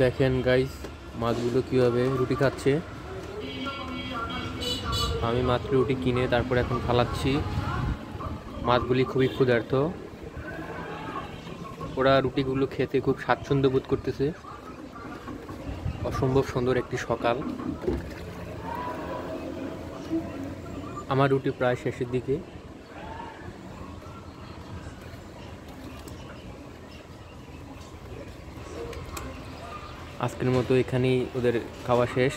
দেখেন গাইস, মাছগুলো কীভাবে রুটি খাচ্ছে। আমি মাত্র রুটি কিনে তারপর এখন ফালাচ্ছি। মাছগুলি খুবই ক্ষুধার্ত, ওরা রুটিগুলো খেতে খুব স্বাচ্ছন্দ্য বোধ করতেছে। অসম্ভব সুন্দর একটি সকাল। আমার রুটি প্রায় শেষের দিকে। আজকের মতো এখানেই ওদের খাওয়া শেষ।